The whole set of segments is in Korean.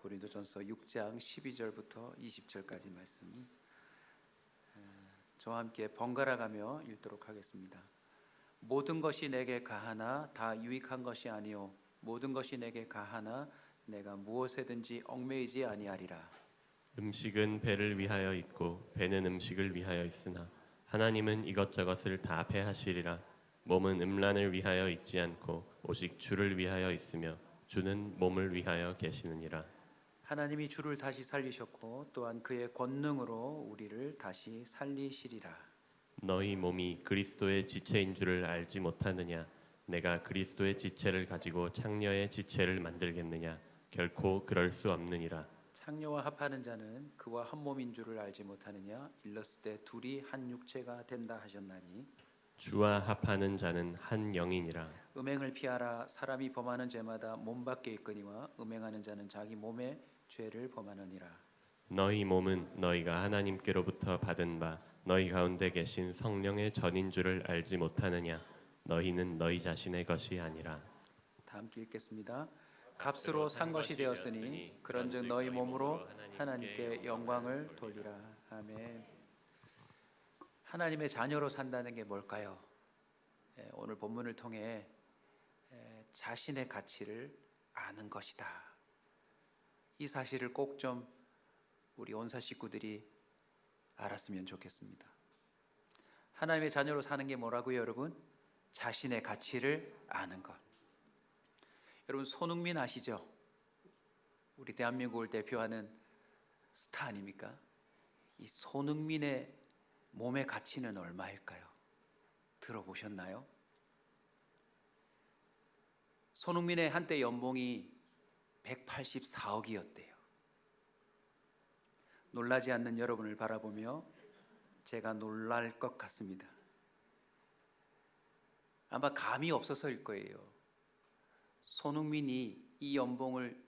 고린도전서 6장 12절부터 20절까지 말씀 저와 함께 번갈아 가며 읽도록 하겠습니다. 모든 것이 내게 가하나 다 유익한 것이 아니요 모든 것이 내게 가하나 내가 무엇에든지 얽매이지 아니하리라. 음식은 배를 위하여 있고 배는 음식을 위하여 있으나 하나님은 이것저것을 다 배하시리라. 몸은 음란을 위하여 있지 않고 오직 주를 위하여 있으며 주는 몸을 위하여 계시느니라. 하나님이 주를 다시 살리셨고 또한 그의 권능으로 우리를 다시 살리시리라. 너희 몸이 그리스도의 지체인 줄을 알지 못하느냐? 내가 그리스도의 지체를 가지고 창녀의 지체를 만들겠느냐? 결코 그럴 수 없느니라. 창녀와 합하는 자는 그와 한 몸인 줄을 알지 못하느냐? 일렀을 때 둘이 한 육체가 된다 하셨나니 주와 합하는 자는 한 영이니라. 음행을 피하라. 사람이 범하는 죄마다 몸 밖에 있거니와 음행하는 자는 자기 몸에 죄를 범하느니라. 너희 몸은 너희가 하나님께로부터 받은 바 너희 가운데 계신 성령의 전인 줄을 알지 못하느냐? 너희는 너희 자신의 것이 아니라. 다 함께 읽겠습니다. 값으로 산 것이 되었으니 그런즉 너희 몸으로 하나님께 영광을 돌리라. 아멘. 하나님의 자녀로 산다는 게 뭘까요? 오늘 본문을 통해 자신의 가치를 아는 것이다. 이 사실을 꼭 좀 우리 온사 식구들이 알았으면 좋겠습니다. 하나님의 자녀로 사는 게 뭐라고요, 여러분? 자신의 가치를 아는 것. 여러분 손흥민 아시죠? 우리 대한민국을 대표하는 스타 아닙니까? 이 손흥민의 몸의 가치는 얼마일까요? 들어보셨나요? 손흥민의 한때 연봉이 184억이었대요. 놀라지 않는 여러분을 바라보며 제가 놀랄 것 같습니다. 아마 감이 없어서일 거예요. 손흥민이 이 연봉을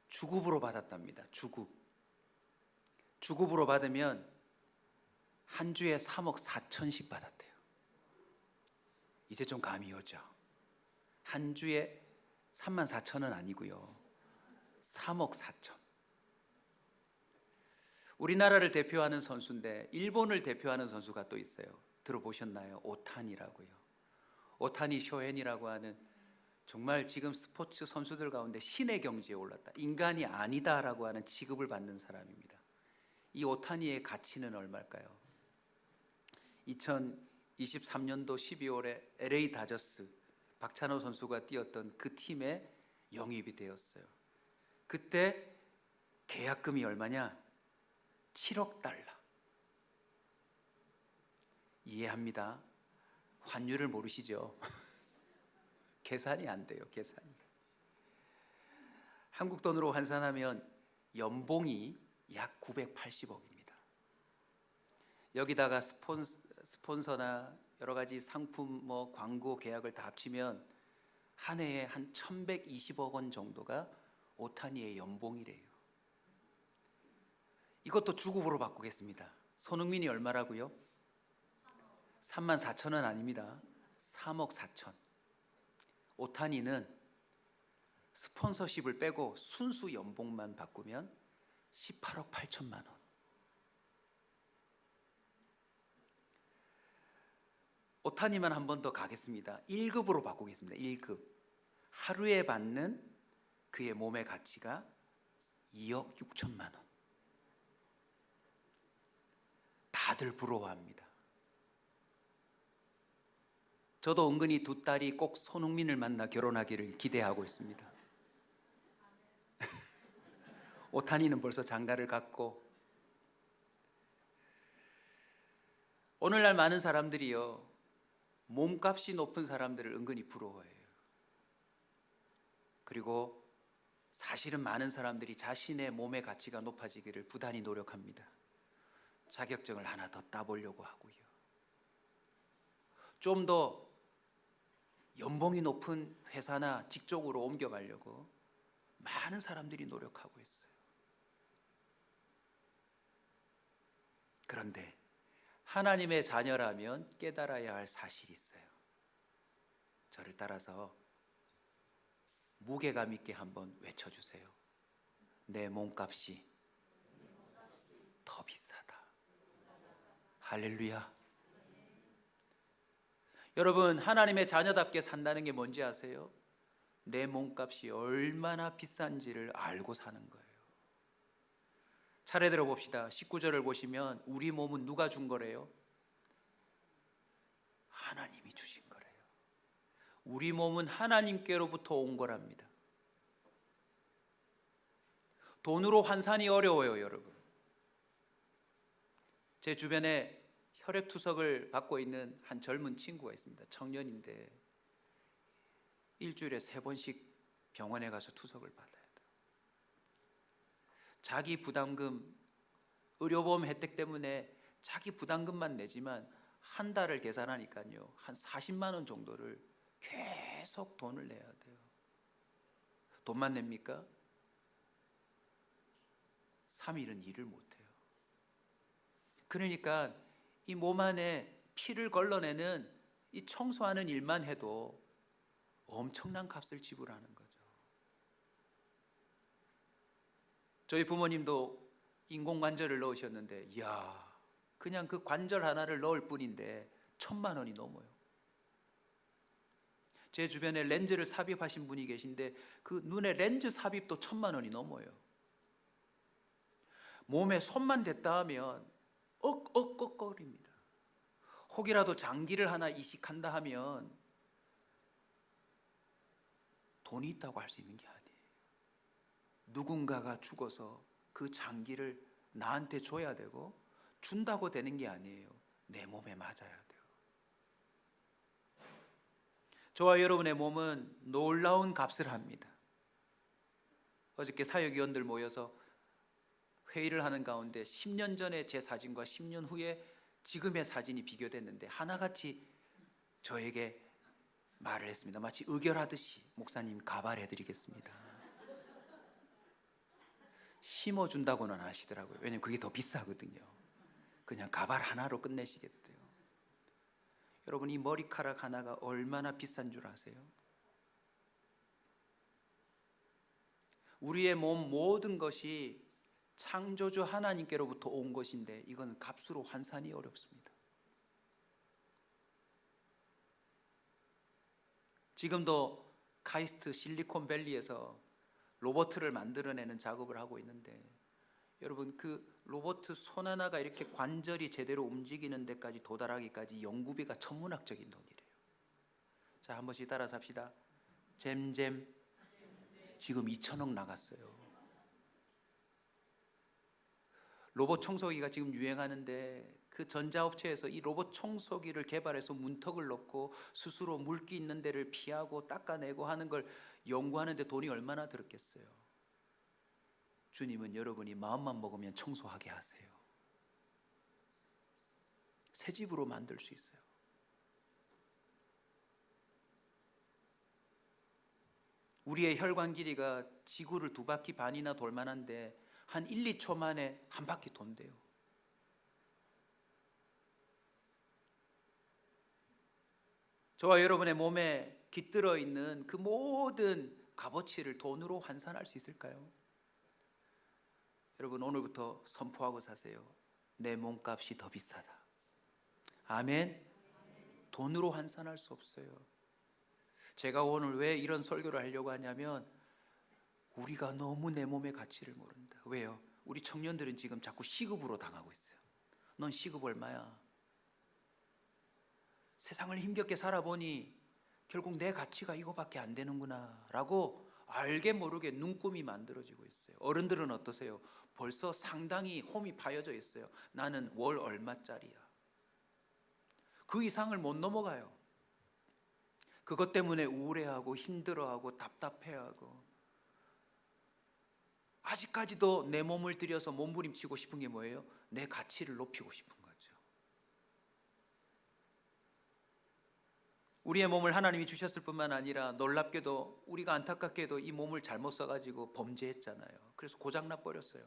주급으로 받았답니다. 주급으로 받으면 한 주에 3억 4천씩 받았대요. 이제 좀 감이 오죠. 한 주에 3만 4천은 아니고요. 3억 4천. 우리나라를 대표하는 선수인데 일본을 대표하는 선수가 또 있어요. 들어보셨나요? 오타니라고요. 오타니 쇼헨이라고 하는 정말 지금 스포츠 선수들 가운데 신의 경지에 올랐다. 인간이 아니다라고 하는 취급을 받는 사람입니다. 이 오타니의 가치는 얼마일까요? 2023년도 12월에 LA 다저스 박찬호 선수가 뛰었던 그 팀에 영입이 되었어요. 그때 계약금이 얼마냐? 7억 달러. 이해합니다. 환율을 모르시죠? 계산이 안 돼요. 계산이. 한국 돈으로 환산하면 연봉이 약 980억입니다. 여기다가 스폰서나 여러 가지 상품 광고 계약을 다 합치면 한 해에 한 1120억 원 정도가 오타니의 연봉이래요. 이것도 주급으로 바꾸겠습니다. 손흥민이 얼마라고요? 3만 4천은 아닙니다. 3억 4천. 오타니는 스폰서십을 빼고 순수 연봉만 바꾸면 18억 8천만 원. 오타니만 한 번 더 가겠습니다. 1급으로 바꾸겠습니다. 1급. 하루에 받는 그의 몸의 가치가 2억 6천만 원. 다들 부러워합니다. 저도 은근히 두 딸이 꼭 손흥민을 만나 결혼하기를 기대하고 있습니다. 오타니는 벌써 장가를 갔고 오늘날 많은 사람들이요 몸값이 높은 사람들을 은근히 부러워해요. 그리고 사실은 많은 사람들이 자신의 몸의 가치가 높아지기를 부단히 노력합니다. 자격증을 하나 더 따보려고 하고요. 좀 더 연봉이 높은 회사나 직종으로 옮겨가려고 많은 사람들이 노력하고 있어요. 그런데 하나님의 자녀라면 깨달아야 할 사실이 있어요. 저를 따라서 무게감 있게 한번 외쳐주세요. 내 몸값이 더 비싸다. 할렐루야. 여러분, 하나님의 자녀답게 산다는 게 뭔지 아세요? 내 몸값이 얼마나 비싼지를 알고 사는 거예요. 차례 들어봅시다. 19절을 보시면 우리 몸은 누가 준 거래요? 하나님이 주신 거래요. 우리 몸은 하나님께로부터 온 거랍니다. 돈으로 환산이 어려워요, 여러분. 제 주변에 혈액투석을 받고 있는 한 젊은 친구가 있습니다. 청년인데 일주일에 3번씩 병원에 가서 투석을 받아야 돼요. 자기 부담금, 의료보험 혜택 때문에 자기 부담금만 내지만 한 달을 계산하니까요, 한 40만 원 정도를 계속 돈을 내야 돼요. 돈만 냅니까? 3일은 일을 못해요. 그러니까 이 몸 안에 피를 걸러내는 이 청소하는 일만 해도 엄청난 값을 지불하는 거죠. 저희 부모님도 인공관절을 넣으셨는데, 이야, 그냥 그 관절 하나를 넣을 뿐인데 1,000만 원이 넘어요. 제 주변에 렌즈를 삽입하신 분이 계신데 그 눈에 렌즈 삽입도 1,000만 원이 넘어요. 몸에 손만 댔다 하면 억억거립니다. 혹이라도 장기를 하나 이식한다 하면 돈이 있다고 할 수 있는 게 아니에요. 누군가가 죽어서 그 장기를 나한테 줘야 되고, 준다고 되는 게 아니에요. 내 몸에 맞아야 돼요. 저와 여러분의 몸은 놀라운 값을 합니다. 어저께 사역위원들 모여서 회의를 하는 가운데 10년 전에 제 사진과 10년 후에 지금의 사진이 비교됐는데 하나같이 저에게 말을 했습니다. 마치 의결하듯이, 목사님 가발해 드리겠습니다. 심어준다고는 안 하시더라고요. 왜냐면 그게 더 비싸거든요. 그냥 가발 하나로 끝내시겠대요. 여러분, 이 머리카락 하나가 얼마나 비싼 줄 아세요? 우리의 몸 모든 것이 창조주 하나님께로부터 온 것인데 이건 값으로 환산이 어렵습니다. 지금도 카이스트 실리콘밸리에서 로봇을 만들어내는 작업을 하고 있는데, 여러분, 그 로봇 손 하나가 이렇게 관절이 제대로 움직이는 데까지 도달하기까지 연구비가 천문학적인 돈이래요. 자, 한 번씩 따라서 합시다. 잼잼. 지금 2천억 나갔어요. 로봇 청소기가 지금 유행하는데 그 전자업체에서 이 로봇 청소기를 개발해서 문턱을 넣고 스스로 물기 있는 데를 피하고 닦아내고 하는 걸 연구하는데 돈이 얼마나 들었겠어요. 주님은 여러분이 마음만 먹으면 청소하게 하세요. 새 집으로 만들 수 있어요. 우리의 혈관 길이가 지구를 2바퀴 반이나 돌 만한데 한 1, 2초 만에 한 바퀴 돈대요. 저와 여러분의 몸에 깃들어 있는 그 모든 값어치를 돈으로 환산할 수 있을까요? 여러분, 오늘부터 선포하고 사세요. 내 몸값이 더 비싸다. 아멘. 돈으로 환산할 수 없어요. 제가 오늘 왜 이런 설교를 하려고 하냐면, 우리가 너무 내 몸의 가치를 모른다. 왜요? 우리 청년들은 지금 자꾸 시급으로 당하고 있어요. 넌 시급 얼마야? 세상을 힘겹게 살아보니 결국 내 가치가 이거밖에 안 되는구나 라고 알게 모르게 눈금이 만들어지고 있어요. 어른들은 어떠세요? 벌써 상당히 홈이 파여져 있어요. 나는 월 얼마짜리야. 그 이상을 못 넘어가요. 그것 때문에 우울해하고 힘들어하고 답답해하고, 아직까지도 내 몸을 들여서 몸부림치고 싶은 게 뭐예요? 내 가치를 높이고 싶은 거죠. 우리의 몸을 하나님이 주셨을 뿐만 아니라 놀랍게도, 우리가 안타깝게도 이 몸을 잘못 써가지고 범죄했잖아요. 그래서 고장나 버렸어요.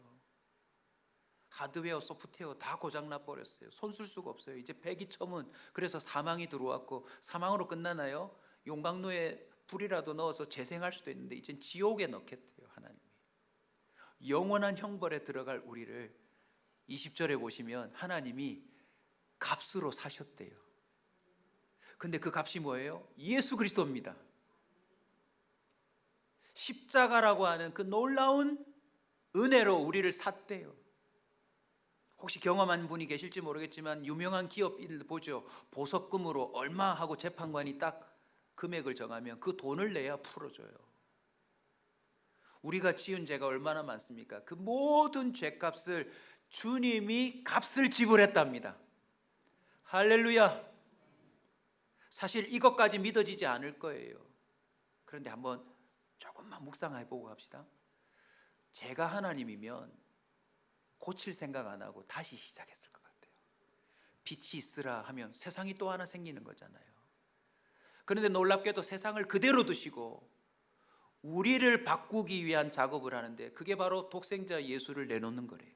하드웨어, 소프트웨어 다 고장나 버렸어요. 손쓸 수가 없어요. 이제 폐기처문, 그래서 사망이 들어왔고, 사망으로 끝나나요? 용광로에 불이라도 넣어서 재생할 수도 있는데 이젠 지옥에 넣겠대요, 하나님이. 영원한 형벌에 들어갈 우리를 20절에 보시면 하나님이 값으로 사셨대요. 근데 그 값이 뭐예요? 예수 그리스도입니다. 십자가라고 하는 그 놀라운 은혜로 우리를 샀대요. 혹시 경험한 분이 계실지 모르겠지만 유명한 기업인들 보죠. 보석금으로 얼마 하고 재판관이 딱 금액을 정하면 그 돈을 내야 풀어줘요. 우리가 지은 죄가 얼마나 많습니까? 그 모든 죄값을 주님이 값을 지불했답니다. 할렐루야. 사실 이것까지 믿어지지 않을 거예요. 그런데 한번 조금만 묵상해보고 갑시다. 제가 하나님이면 고칠 생각 안 하고 다시 시작했을 것 같아요. 빛이 있으라 하면 세상이 또 하나 생기는 거잖아요. 그런데 놀랍게도 세상을 그대로 두시고 우리를 바꾸기 위한 작업을 하는데 그게 바로 독생자 예수를 내놓는 거래요.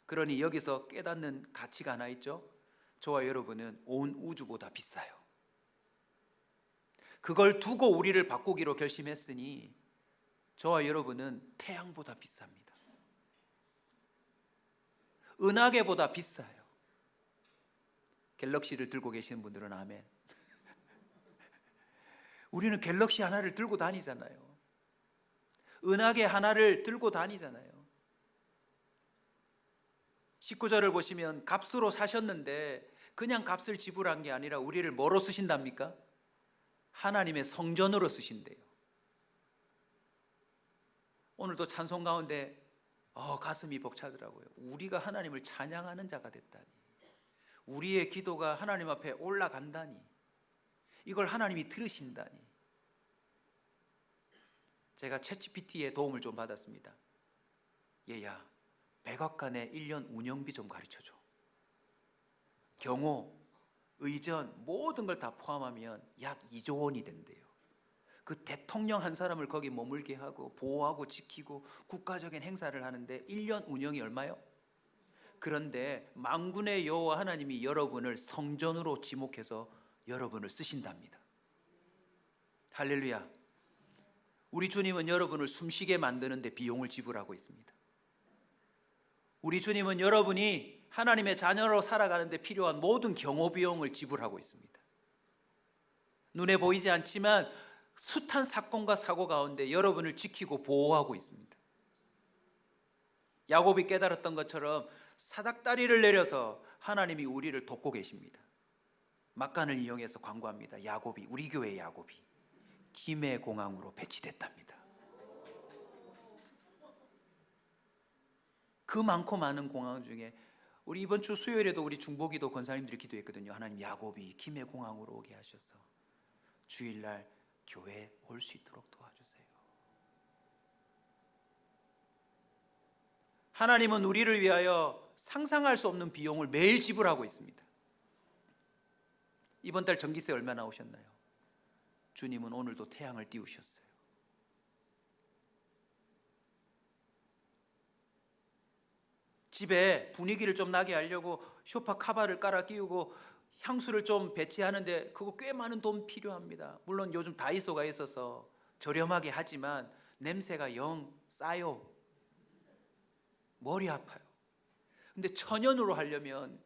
그러니 여기서 깨닫는 가치가 하나 있죠. 저와 여러분은 온 우주보다 비싸요. 그걸 두고 우리를 바꾸기로 결심했으니 저와 여러분은 태양보다 비쌉니다. 은하계보다 비싸요. 갤럭시를 들고 계시는 분들은 아멘. 우리는 갤럭시 하나를 들고 다니잖아요. 은하계 하나를 들고 다니잖아요. 19절을 보시면 값으로 사셨는데 그냥 값을 지불한 게 아니라 우리를 뭐로 쓰신답니까? 하나님의 성전으로 쓰신대요. 오늘도 찬송 가운데 가슴이 벅차더라고요. 우리가 하나님을 찬양하는 자가 됐다니, 우리의 기도가 하나님 앞에 올라간다니, 이걸 하나님이 들으신다니. 제가 챗GPT의 도움을 좀 받았습니다. 얘야, 백악관의 1년 운영비 좀 가르쳐줘. 경호, 의전 모든 걸 다 포함하면 약 2조 원이 된대요. 그 대통령 한 사람을 거기 머물게 하고 보호하고 지키고 국가적인 행사를 하는데 1년 운영이 얼마요? 그런데 만군의 여호와 하나님이 여러분을 성전으로 지목해서 여러분을 쓰신답니다. 할렐루야. 우리 주님은 여러분을 숨쉬게 만드는 데 비용을 지불하고 있습니다. 우리 주님은 여러분이 하나님의 자녀로 살아가는 데 필요한 모든 경호 비용을 지불하고 있습니다. 눈에 보이지 않지만 숱한 사건과 사고 가운데 여러분을 지키고 보호하고 있습니다. 야곱이 깨달았던 것처럼 사닥다리를 내려서 하나님이 우리를 돕고 계십니다. 막간을 이용해서 광고합니다. 야곱이, 우리 교회 야곱이 김해공항으로 배치됐답니다. 그 많고 많은 공항 중에 우리 이번 주 수요일에도 우리 중보기도 권사님들이 기도했거든요. 하나님, 야곱이 김해공항으로 오게 하셔서 주일날 교회에 올 수 있도록 도와주세요. 하나님은 우리를 위하여 상상할 수 없는 비용을 매일 지불하고 있습니다. 이번 달 전기세 얼마 나오셨나요? 주님은 오늘도 태양을 띄우셨어요. 집에 분위기를 좀 나게 하려고 소파 카바를 깔아 끼우고 향수를 좀 배치하는데 그거 꽤 많은 돈 필요합니다. 물론 요즘 다이소가 있어서 저렴하게 하지만 냄새가 영 싸요. 머리 아파요. 근데 천연으로 하려면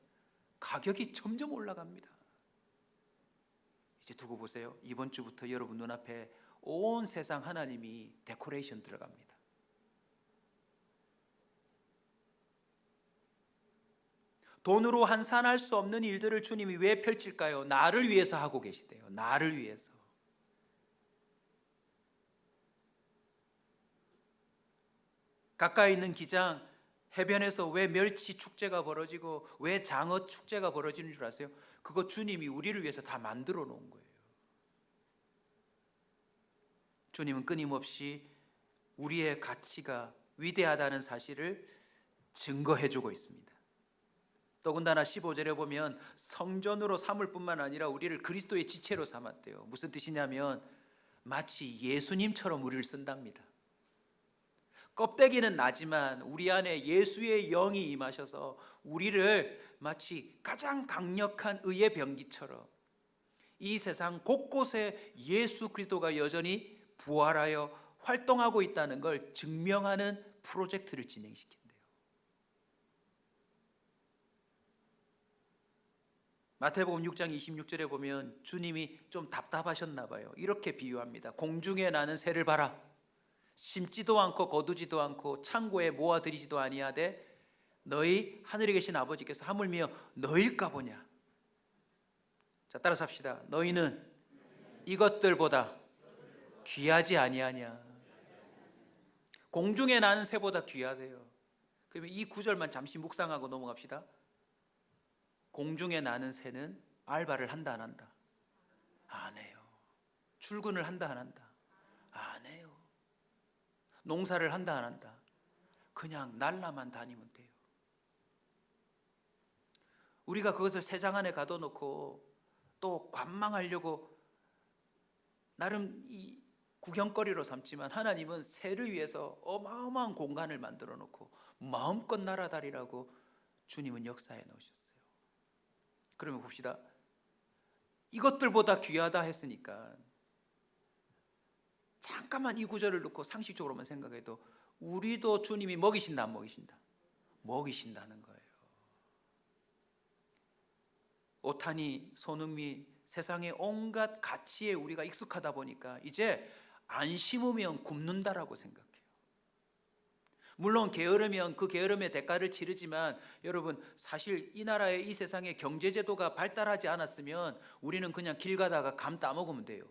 가격이 점점 올라갑니다. 이제 두고 보세요. 이번 주부터 여러분 눈앞에 온 세상 하나님이 데코레이션 들어갑니다. 돈으로 환산할 수 없는 일들을 주님이 왜 펼칠까요? 나를 위해서 하고 계시대요. 나를 위해서. 가까이 있는 기장 해변에서 왜 멸치 축제가 벌어지고 왜 장어 축제가 벌어지는 줄 아세요? 그거 주님이 우리를 위해서 다 만들어 놓은 거예요. 주님은 끊임없이 우리의 가치가 위대하다는 사실을 증거해 주고 있습니다. 더군다나 15절에 보면 성전으로 삼을 뿐만 아니라 우리를 그리스도의 지체로 삼았대요. 무슨 뜻이냐면 마치 예수님처럼 우리를 쓴답니다. 껍데기는 나지만 우리 안에 예수의 영이 임하셔서 우리를 마치 가장 강력한 의의 병기처럼 이 세상 곳곳에 예수 그리스도가 여전히 부활하여 활동하고 있다는 걸 증명하는 프로젝트를 진행시킨대요. 마태복음 6장 26절에 보면 주님이 좀 답답하셨나 봐요. 이렇게 비유합니다. 공중에 나는 새를 봐라. 심지도 않고 거두지도 않고 창고에 모아들이지도 아니하되 너희 하늘에 계신 아버지께서 하물며 너희일까 보냐. 자, 따라서 합시다. 너희는 이것들보다 귀하지 아니하냐. 공중에 나는 새보다 귀하대요. 그러면 이 구절만 잠시 묵상하고 넘어갑시다. 공중에 나는 새는 알바를 한다 안 한다? 안 해요. 출근을 한다 안 한다? 안 해요. 농사를 한다 안 한다? 그냥 날라만 다니면 돼요. 우리가 그것을 새장 안에 가둬놓고 또 관망하려고 나름 이 구경거리로 삼지만 하나님은 새를 위해서 어마어마한 공간을 만들어 놓고 마음껏 날아다니라고 주님은 역사해 놓으셨어요. 그러면 봅시다. 이것들보다 귀하다 했으니까 잠깐만 이 구절을 놓고 상식적으로만 생각해도 우리도 주님이 먹이신다 안 먹이신다? 먹이신다는 거예요. 오타니, 손흥미, 세상의 온갖 가치에 우리가 익숙하다 보니까 이제 안 심으면 굶는다라고 생각해요. 물론 게으르면 그 게으름의 대가를 치르지만 여러분 사실 이 나라의 이 세상의 경제제도가 발달하지 않았으면 우리는 그냥 길 가다가 감 따먹으면 돼요.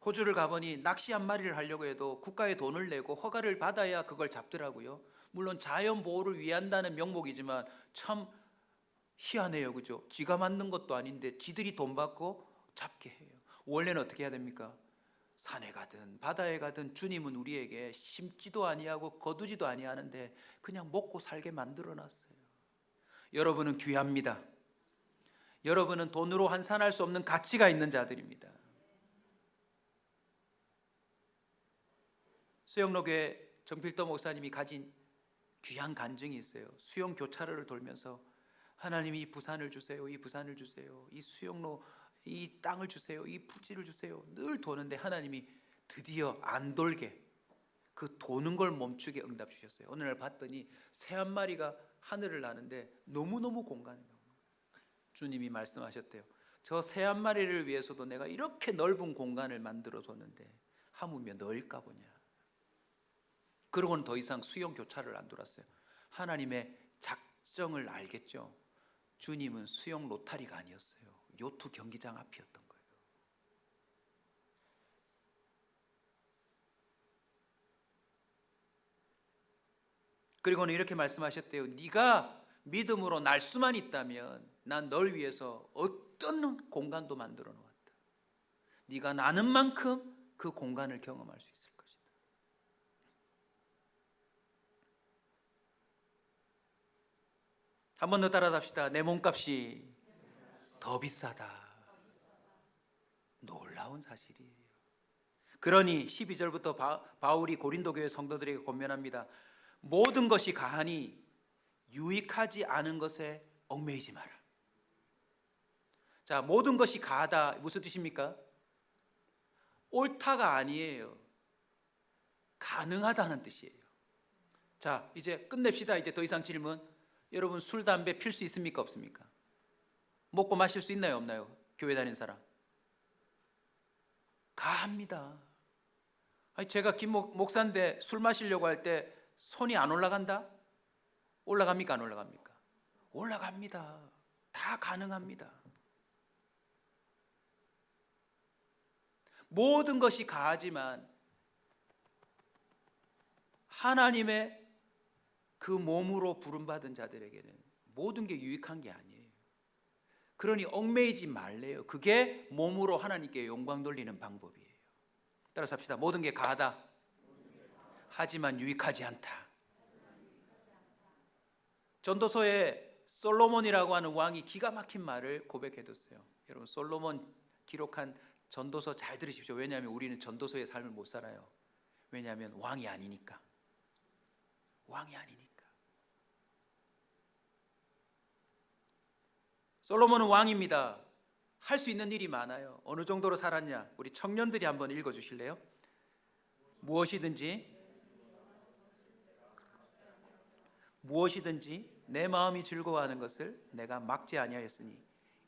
호주를 가보니 낚시 한 마리를 하려고 해도 국가에 돈을 내고 허가를 받아야 그걸 잡더라고요. 물론 자연 보호를 위한다는 명목이지만 참 희한해요. 그죠? 지가 만든 것도 아닌데 지들이 돈 받고 잡게 해요. 원래는 어떻게 해야 됩니까? 산에 가든 바다에 가든 주님은 우리에게 심지도 아니하고 거두지도 아니하는데 그냥 먹고 살게 만들어 놨어요. 여러분은 귀합니다. 여러분은 돈으로 환산할 수 없는 가치가 있는 자들입니다. 수영로교회 정필도 목사님이 가진 귀한 간증이 있어요. 수영 교차로를 돌면서 하나님이 이 부산을 주세요. 이 부산을 주세요. 이 수영로 이 땅을 주세요. 이 부지를 주세요. 늘 도는데 하나님이 드디어 안 돌게 그 도는 걸 멈추게 응답 주셨어요. 어느 날 봤더니 새 한 마리가 하늘을 나는데 너무너무 공간이 너무 주님이 말씀하셨대요. 저 새 한 마리를 위해서도 내가 이렇게 넓은 공간을 만들어 뒀는데 하물며 너일까 보냐. 그러고는 더 이상 수영 교차를 안 돌았어요. 하나님의 작정을 알겠죠. 주님은 수영 로타리가 아니었어요. 요트 경기장 앞이었던 거예요. 그리고는 이렇게 말씀하셨대요. 네가 믿음으로 날 수만 있다면 난 널 위해서 어떤 공간도 만들어 놓았다. 네가 나는 만큼 그 공간을 경험할 수 있을 것이다. 한 번 더 따라합시다. 내 몸값이 더 비싸다. 놀라운 사실이에요. 그러니 12절부터 바울이 고린도 교회 성도들에게 권면합니다. 모든 것이 가하니 유익하지 않은 것에 얽매이지 마라. 자, 모든 것이 가하다 무슨 뜻입니까? 옳다가 아니에요. 가능하다는 뜻이에요. 자, 이제 끝냅시다. 이제 더 이상 질문. 여러분 술, 담배 필 수 있습니까? 없습니까? 먹고 마실 수 있나요? 없나요? 교회 다니는 사람. 가합니다. 아니, 제가 김 목사인데 술 마시려고 할 때 손이 안 올라간다? 올라갑니까? 안 올라갑니까? 올라갑니다. 다 가능합니다. 모든 것이 가하지만 하나님의 그 몸으로 부름받은 자들에게는 모든 게 유익한 게 아니에요. 그러니 얽매이지 말래요. 그게 몸으로 하나님께 영광 돌리는 방법이에요. 따라서 합시다. 모든 게 가하다. 하지만 유익하지 않다. 전도서에 솔로몬이라고 하는 왕이 기가 막힌 말을 고백해뒀어요. 여러분 솔로몬 기록한 전도서 잘 들으십시오. 왜냐하면 우리는 전도서의 삶을 못 살아요. 왜냐하면 왕이 아니니까. 왕이 아니니까. 솔로몬은 왕입니다. 할 수 있는 일이 많아요. 어느 정도로 살았냐? 우리 청년들이 한번 읽어주실래요? 무엇이든지 내 마음이 즐거워하는 것을 내가 막지 아니하였으니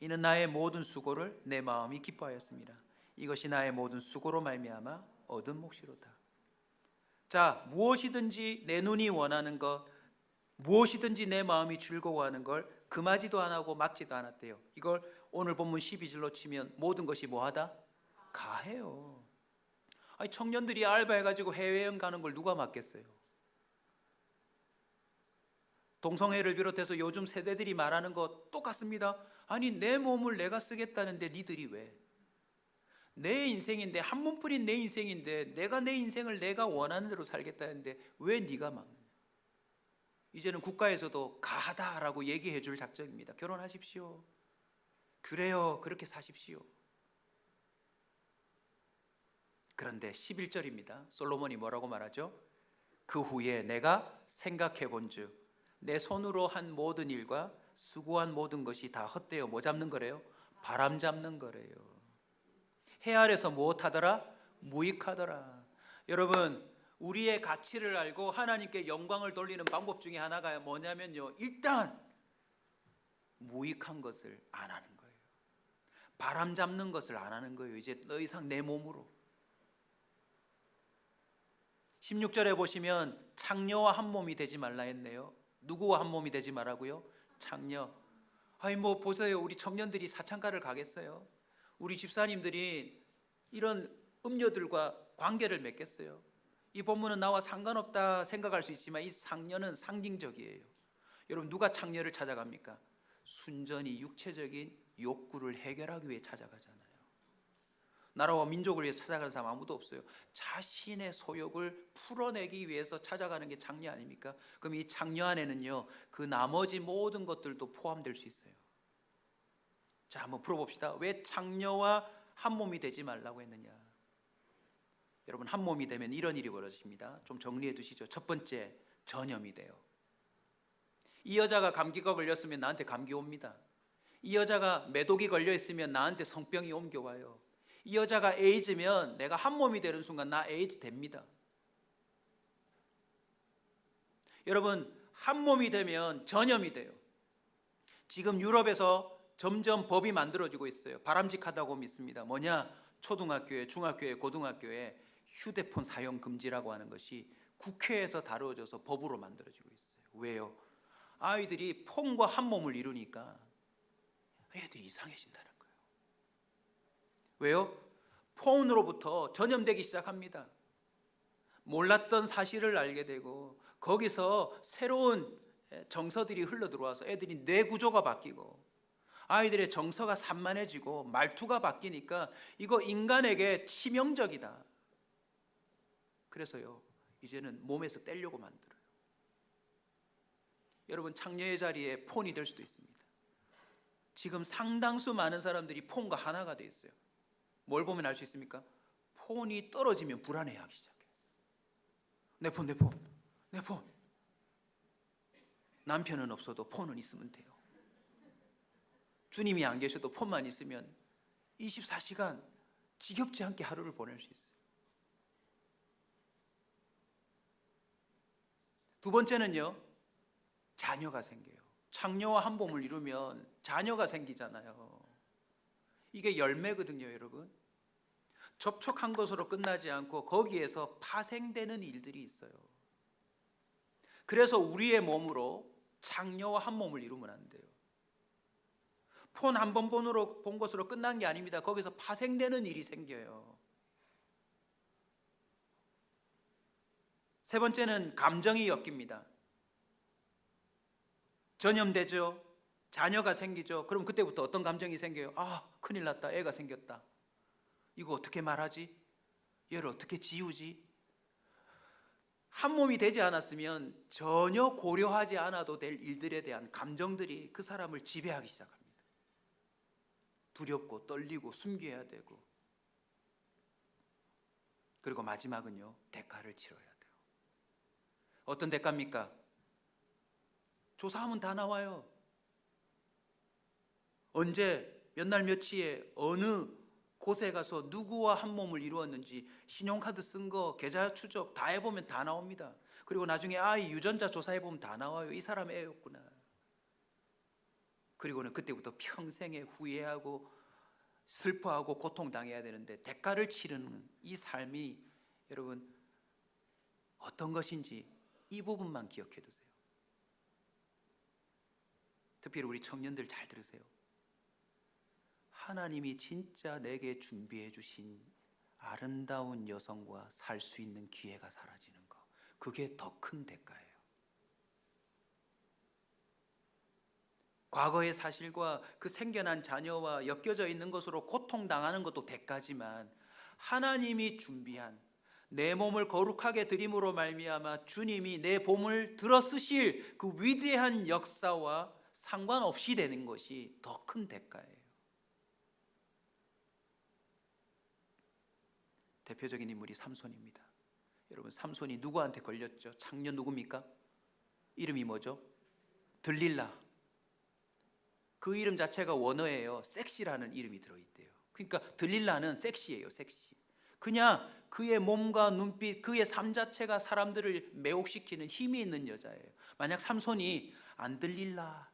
이는 나의 모든 수고를 내 마음이 기뻐하였습니다. 이것이 나의 모든 수고로 말미암아 얻은 몫이로다. 자, 무엇이든지 내 눈이 원하는 것, 무엇이든지 내 마음이 즐거워하는 걸 금하지도 안 하고 막지도 않았대요. 이걸 오늘 본문 12절로 치면 모든 것이 뭐하다? 가해요. 아니, 청년들이 알바해가지고 해외여행 가는 걸 누가 막겠어요? 동성애를 비롯해서 요즘 세대들이 말하는 것 똑같습니다. 아니, 내 몸을 내가 쓰겠다는데 니들이 왜? 내 인생인데, 한 몸뿐인 내 인생인데 내가 내 인생을 내가 원하는 대로 살겠다는데 왜 네가 막느냐? 이제는 국가에서도 가하다라고 얘기해 줄 작정입니다. 결혼하십시오. 그래요, 그렇게 사십시오. 그런데 11절입니다. 솔로몬이 뭐라고 말하죠? 그 후에 내가 생각해 본즉 내 손으로 한 모든 일과 수고한 모든 것이 다 헛되어 뭐 잡는 거래요? 바람 잡는 거래요. 해 아래서 무엇하더라? 무익하더라. 여러분, 우리의 가치를 알고 하나님께 영광을 돌리는 방법 중에 하나가 뭐냐면요, 일단 무익한 것을 안 하는 거예요. 바람 잡는 것을 안 하는 거예요. 이제 더 이상 내 몸으로. 16절에 보시면 창녀와 한 몸이 되지 말라 했네요. 누구와 한 몸이 되지 말라고요? 창녀. 아니 뭐 보세요, 우리 청년들이 사창가를 가겠어요? 우리 집사님들이 이런 음녀들과 관계를 맺겠어요? 이 본문은 나와 상관없다 생각할 수 있지만 이 창녀는 상징적이에요. 여러분, 누가 창녀를 찾아갑니까? 순전히 육체적인 욕구를 해결하기 위해 찾아가잖아요. 나라와 민족을 위해서 찾아가는 사람 아무도 없어요. 자신의 소욕을 풀어내기 위해서 찾아가는 게 창녀 아닙니까? 그럼 이 창녀 안에는요, 그 나머지 모든 것들도 포함될 수 있어요. 자, 한번 풀어봅시다. 왜 창녀와 한 몸이 되지 말라고 했느냐? 여러분, 한 몸이 되면 이런 일이 벌어집니다. 좀 정리해 두시죠. 첫 번째, 전염이 돼요. 이 여자가 감기가 걸렸으면 나한테 감기 옵니다. 이 여자가 매독이 걸려 있으면 나한테 성병이 옮겨와요. 이 여자가 에이즈면 내가 한 몸이 되는 순간 나 에이즈 됩니다. 여러분, 한 몸이 되면 전염이 돼요. 지금 유럽에서 점점 법이 만들어지고 있어요. 바람직하다고 믿습니다. 뭐냐? 초등학교에, 중학교에, 고등학교에 휴대폰 사용 금지라고 하는 것이 국회에서 다루어져서 법으로 만들어지고 있어요. 왜요? 아이들이 폰과 한 몸을 이루니까 애들이 이상해진다는 거예요. 왜요? 폰으로부터 전염되기 시작합니다. 몰랐던 사실을 알게 되고 거기서 새로운 정서들이 흘러들어와서 애들이 뇌 구조가 바뀌고 아이들의 정서가 산만해지고 말투가 바뀌니까 이거 인간에게 치명적이다. 그래서요, 이제는 몸에서 떼려고 만들어요. 여러분, 창녀의 자리에 폰이 될 수도 있습니다. 지금 상당수 많은 사람들이 폰과 하나가 돼 있어요. 뭘 보면 알 수 있습니까? 폰이 떨어지면 불안해하기 시작해요. 내 폰, 내 폰, 내 폰. 남편은 없어도 폰은 있으면 돼요. 주님이 안 계셔도 폰만 있으면 24시간 지겹지 않게 하루를 보낼 수 있어요. 두 번째는요, 자녀가 생겨요. 창녀와 한 몸을 이루면 자녀가 생기잖아요. 이게 열매거든요, 여러분. 접촉한 것으로 끝나지 않고 거기에서 파생되는 일들이 있어요. 그래서 우리의 몸으로 창녀와 한 몸을 이루면 안 돼요. 폰 한 번 본 것으로 끝난 게 아닙니다. 거기서 파생되는 일이 생겨요. 세 번째는 감정이 엮입니다. 전염되죠. 자녀가 생기죠. 그럼 그때부터 어떤 감정이 생겨요? 아, 큰일 났다. 애가 생겼다. 이거 어떻게 말하지? 얘를 어떻게 지우지? 한 몸이 되지 않았으면 전혀 고려하지 않아도 될 일들에 대한 감정들이 그 사람을 지배하기 시작합니다. 두렵고 떨리고 숨겨야 되고, 그리고 마지막은요, 대가를 치러야 돼요. 어떤 대가입니까? 조사하면 다 나와요. 언제 몇 날 며칠에 어느 곳에 가서 누구와 한 몸을 이루었는지 신용카드 쓴 거, 계좌 추적 다 해보면 다 나옵니다. 그리고 나중에 아이 유전자 조사해보면 다 나와요. 이 사람 애였구나. 그리고는 그때부터 평생에 후회하고 슬퍼하고 고통당해야 되는데 대가를 치르는 이 삶이 여러분 어떤 것인지 이 부분만 기억해 두세요. 특별히 우리 청년들 잘 들으세요. 하나님이 진짜 내게 준비해 주신 아름다운 여성과 살 수 있는 기회가 사라지는 거, 그게 더 큰 대가예요. 과거의 사실과 그 생겨난 자녀와 엮여져 있는 것으로 고통당하는 것도 대가지만 하나님이 준비한 내 몸을 거룩하게 드림으로 말미암아 주님이 내 몸을 들어 쓰실 그 위대한 역사와 상관없이 되는 것이 더 큰 대가예요. 대표적인 인물이 삼손입니다. 여러분, 삼손이 누구한테 걸렸죠? 장녀 누굽니까? 이름이 뭐죠? 들릴라. 그 이름 자체가 원어예요. 섹시라는 이름이 들어있대요. 그러니까 들릴라는 섹시예요. 섹시. 그냥 그의 몸과 눈빛, 그의 삶 자체가 사람들을 매혹시키는 힘이 있는 여자예요. 만약 삼손이 안 들릴라,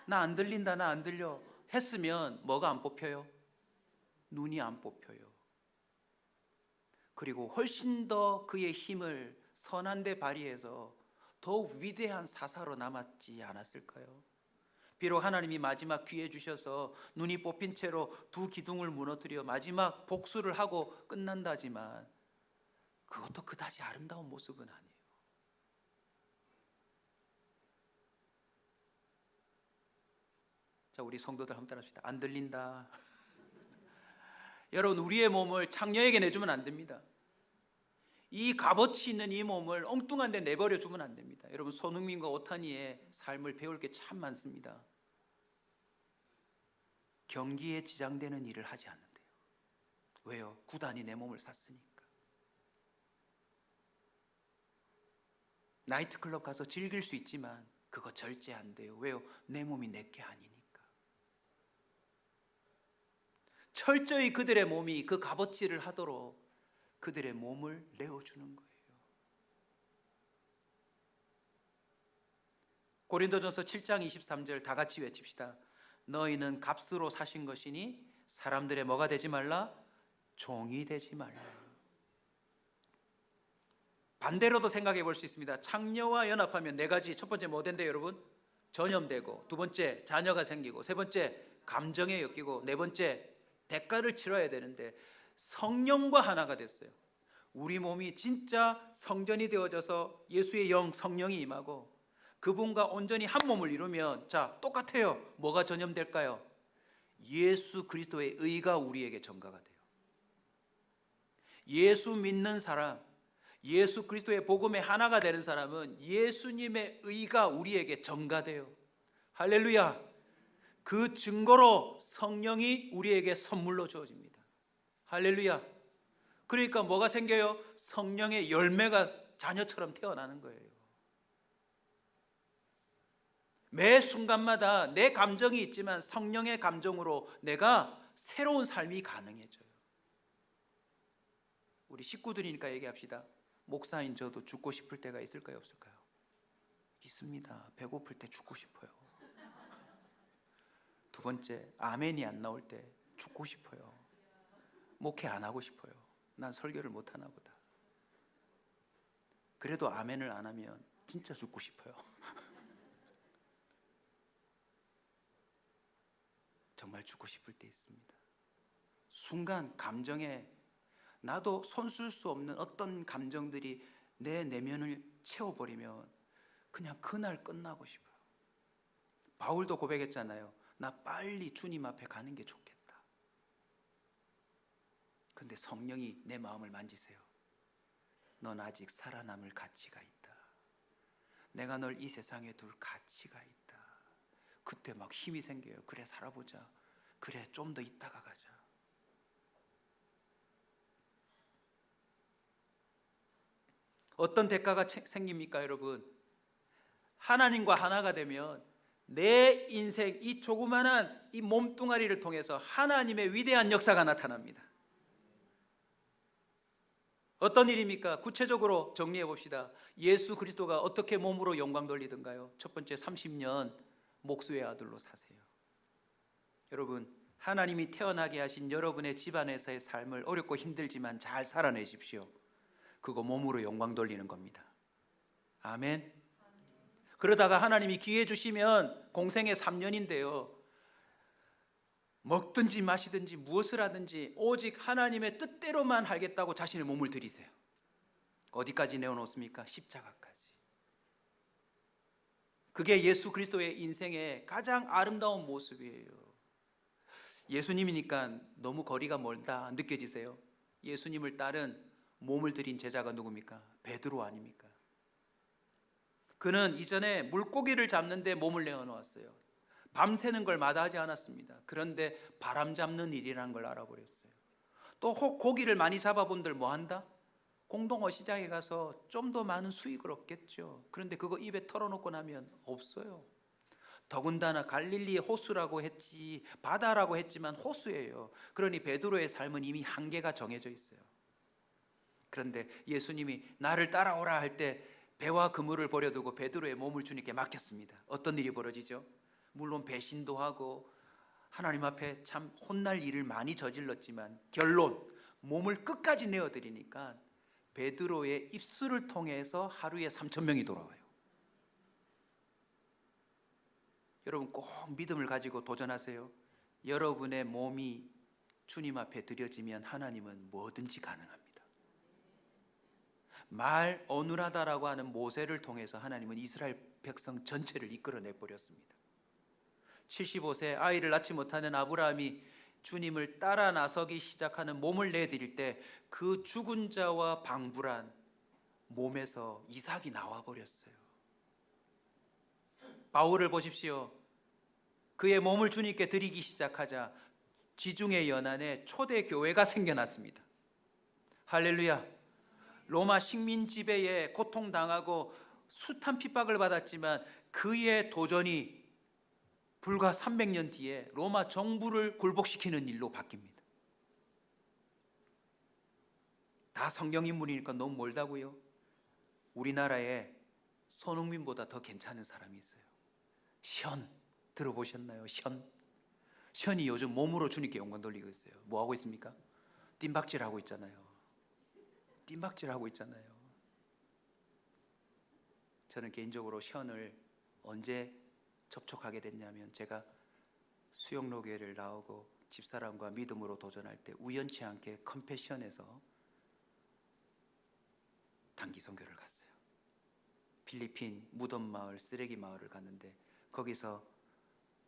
나 안 들린다, 나 안 들려 했으면 뭐가 안 뽑혀요? 눈이 안 뽑혀요. 그리고 훨씬 더 그의 힘을 선한 데 발휘해서 더욱 위대한 사사로 남았지 않았을까요? 비록 하나님이 마지막 기회 주셔서 눈이 뽑힌 채로 두 기둥을 무너뜨려 마지막 복수를 하고 끝난다지만 그것도 그다지 아름다운 모습은 아니에요. 자, 우리 성도들 한번 따라합시다. 안 들린다. 여러분, 우리의 몸을 창녀에게 내주면 안 됩니다. 이 값어치 있는 이 몸을 엉뚱한 데 내버려 주면 안 됩니다. 여러분, 손흥민과 오타니의 삶을 배울 게 참 많습니다. 경기에 지장되는 일을 하지 않는데요. 왜요? 구단이 내 몸을 샀으니까. 나이트클럽 가서 즐길 수 있지만 그거 절제 안 돼요. 왜요? 내 몸이 내게 아니니까. 철저히 그들의 몸이 그 값어치를 하도록 그들의 몸을 내어주는 거예요. 고린도전서 7장 23절 다 같이 외칩시다. 너희는 값으로 사신 것이니 사람들의 뭐가 되지 말라? 종이 되지 말라. 반대로도 생각해 볼 수 있습니다. 창녀와 연합하면 네 가지. 첫 번째 뭐 된대요, 여러분? 전염되고, 두 번째 자녀가 생기고, 세 번째 감정에 엮이고, 네 번째 대가를 치러야 되는데 성령과 하나가 됐어요. 우리 몸이 진짜 성전이 되어져서 예수의 영 성령이 임하고 그분과 온전히 한 몸을 이루면 자, 똑같아요. 뭐가 전염될까요? 예수 그리스도의 의가 우리에게 전가가 돼요. 예수 믿는 사람, 예수 그리스도의 복음의 하나가 되는 사람은 예수님의 의가 우리에게 전가돼요. 할렐루야. 그 증거로 성령이 우리에게 선물로 주어집니다. 할렐루야. 그러니까 뭐가 생겨요? 성령의 열매가 자녀처럼 태어나는 거예요. 매 순간마다 내 감정이 있지만 성령의 감정으로 내가 새로운 삶이 가능해져요. 우리 식구들이니까 얘기합시다. 목사인 저도 죽고 싶을 때가 있을까요, 없을까요? 있습니다. 배고플 때 죽고 싶어요. 두 번째, 아멘이 안 나올 때 죽고 싶어요. 목회 안 하고 싶어요. 난 설교를 못 하나 보다. 그래도 아멘을 안 하면 진짜 죽고 싶어요. 정말 죽고 싶을 때 있습니다. 순간 감정에 나도 손쓸 수 없는 어떤 감정들이 내 내면을 채워버리면 그냥 그날 끝나고 싶어요. 바울도 고백했잖아요. 나 빨리 주님 앞에 가는 게 좋겠다. 근데 성령이 내 마음을 만지세요. 넌 아직 살아남을 가치가 있다. 내가 널 이 세상에 둘 가치가 있다. 그때 막 힘이 생겨요. 그래, 살아보자. 그래, 좀 더 있다가 가자. 어떤 대가가 생깁니까, 여러분? 하나님과 하나가 되면 내 인생 이 조그만한 이 몸뚱아리를 통해서 하나님의 위대한 역사가 나타납니다. 어떤 일입니까? 구체적으로 정리해 봅시다. 예수 그리스도가 어떻게 몸으로 영광 돌리던가요? 첫 번째, 30년 목수의 아들로 사세요. 여러분, 하나님이 태어나게 하신 여러분의 집안에서의 삶을 어렵고 힘들지만 잘 살아내십시오. 그거 몸으로 영광 돌리는 겁니다. 아멘. 그러다가 하나님이 기회 주시면 공생의 3년인데요, 먹든지 마시든지 무엇을 하든지 오직 하나님의 뜻대로만 하겠다고 자신의 몸을 드리세요. 어디까지 내어놓습니까? 십자가까지. 그게 예수 그리스도의 인생의 가장 아름다운 모습이에요. 예수님이니까 너무 거리가 멀다 느껴지세요? 예수님을 따른 몸을 들인 제자가 누굽니까? 베드로 아닙니까? 그는 이전에 물고기를 잡는데 몸을 내어놓았어요. 밤새는 걸 마다하지 않았습니다. 그런데 바람 잡는 일이라는 걸 알아버렸어요. 또 혹 고기를 많이 잡아본들 뭐 한다? 공동어 시장에 가서 좀 더 많은 수익을 얻겠죠. 그런데 그거 입에 털어놓고 나면 없어요. 더군다나 갈릴리의 호수라고 했지, 바다라고 했지만 호수예요. 그러니 베드로의 삶은 이미 한계가 정해져 있어요. 그런데 예수님이 나를 따라오라 할 때 배와 그물을 버려두고 베드로의 몸을 주님께 맡겼습니다. 어떤 일이 벌어지죠? 물론 배신도 하고 하나님 앞에 참 혼날 일을 많이 저질렀지만 결론, 몸을 끝까지 내어드리니까 베드로의 입술을 통해서 하루에 3,000명이 돌아와요. 여러분 꼭 믿음을 가지고 도전하세요. 여러분의 몸이 주님 앞에 드려지면 하나님은 뭐든지 가능합니다. 말 어눌하다라고 하는 모세를 통해서 하나님은 이스라엘 백성 전체를 이끌어내 버렸습니다. 75세 아이를 낳지 못하는 아브라함이 주님을 따라 나서기 시작하는 몸을 내드릴 때 그 죽은 자와 방불한 몸에서 이삭이 나와 버렸어요. 바울을 보십시오. 그의 몸을 주님께 드리기 시작하자 지중해 연안에 초대 교회가 생겨났습니다. 할렐루야. 로마 식민 지배에 고통당하고 숱한 핍박을 받았지만 그의 도전이 불과 300년 뒤에 로마 정부를 굴복시키는 일로 바뀝니다. 다 성경 인물이니까 너무 멀다고요? 우리나라에 손흥민보다 더 괜찮은 사람이 있어요. 션 들어보셨나요? 션이 요즘 몸으로 주님께 영광 돌리고 있어요. 뭐 하고 있습니까? 뜀박질하고 있잖아요. 저는 개인적으로 션을 언제 접촉하게 됐냐면 제가 수영로교회를 나오고 집사람과 믿음으로 도전할 때 우연치 않게 컴패션에서 단기 선교를 갔어요. 필리핀 무덤 마을, 쓰레기 마을을 갔는데 거기서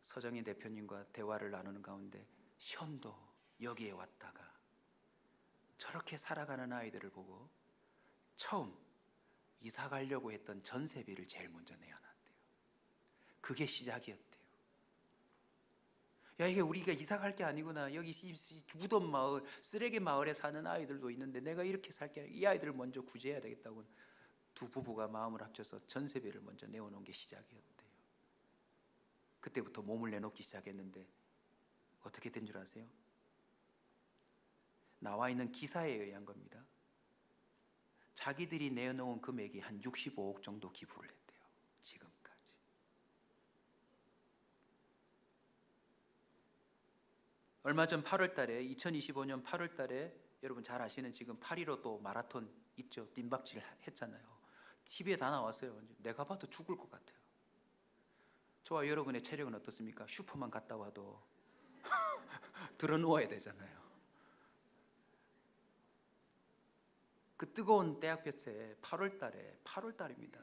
서정희 대표님과 대화를 나누는 가운데 션도 여기에 왔다가 저렇게 살아가는 아이들을 보고 처음 이사 가려고 했던 전세비를 제일 먼저 내야 한대요. 그게 시작이었대요. 야, 이게 우리가 이사 갈 게 아니구나. 여기 무덤 마을, 쓰레기 마을에 사는 아이들도 있는데 내가 이렇게 살게 아니라 이 아이들을 먼저 구제해야 되겠다고 두 부부가 마음을 합쳐서 전세비를 먼저 내어놓은 게 시작이었대요. 그때부터 몸을 내놓기 시작했는데 어떻게 된 줄 아세요? 나와 있는 기사에 의한 겁니다. 자기들이 내놓은 금액이 한 65억 정도 기부를 했대요. 지금까지. 얼마 전 8월 달에 2025년 8월 달에 여러분 잘 아시는 지금 8.15 마라톤 있죠. 뜀박질 했잖아요. TV에 다 나왔어요. 내가 봐도 죽을 것 같아요. 저와 여러분의 체력은 어떻습니까? 슈퍼만 갔다 와도 들어 누워야 되잖아요. 그 뜨거운 대학볕에 8월 달입니다.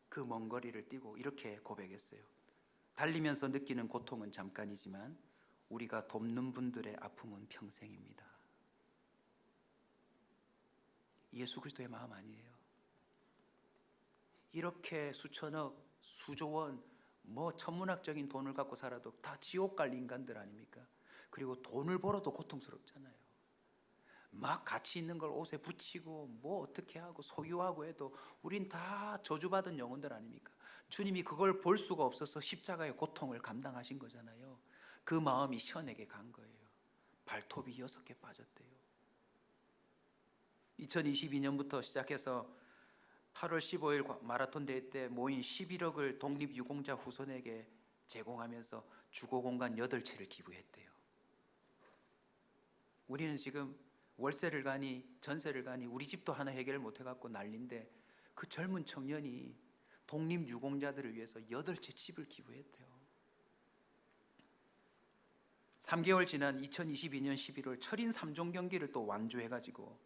그 먼 거리를 뛰고 이렇게 고백했어요. 달리면서 느끼는 고통은 잠깐이지만 우리가 돕는 분들의 아픔은 평생입니다. 예수 그리스도의 마음 아니에요? 이렇게 수천억, 수조원, 뭐 천문학적인 돈을 갖고 살아도 다 지옥 갈 인간들 아닙니까? 그리고 돈을 벌어도 고통스럽잖아요. 막 가치 있는 걸 옷에 붙이고 뭐 어떻게 하고 소유하고 해도 우린 다 저주받은 영혼들 아닙니까? 주님이 그걸 볼 수가 없어서 십자가의 고통을 감당하신 거잖아요. 그 마음이 시온에게 간 거예요. 발톱이 6개 빠졌대요. 2022년부터 시작해서 8월 15일 마라톤 대회 때 모인 11억을 독립유공자 후손에게 제공하면서 주거공간 8채를 기부했대요. 우리는 지금 월세를 가니 전세를 가니 우리 집도 하나 해결 못 해갖고 난리인데, 그 젊은 청년이 독립유공자들을 위해서 8채 집을 기부했대요. 3개월 지난 2022년 11월 철인 3종 경기를 또 완주해가지고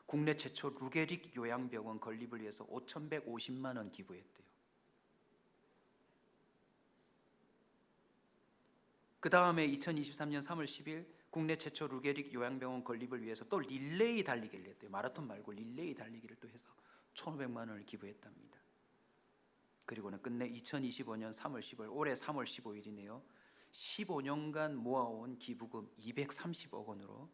국내 최초 루게릭 요양병원 건립을 위해서 5,150만 원 기부했대요. 그 다음에 2023년 3월 10일 국내 최초 루게릭 요양병원 건립을 위해서 또 릴레이 달리기를 했대요. 마라톤 말고 릴레이 달리기를 또 해서 1,500만 원을 기부했답니다. 그리고는 끝내 2025년 3월 10일, 올해 3월 15일이네요. 15년간 모아온 기부금 230억 원으로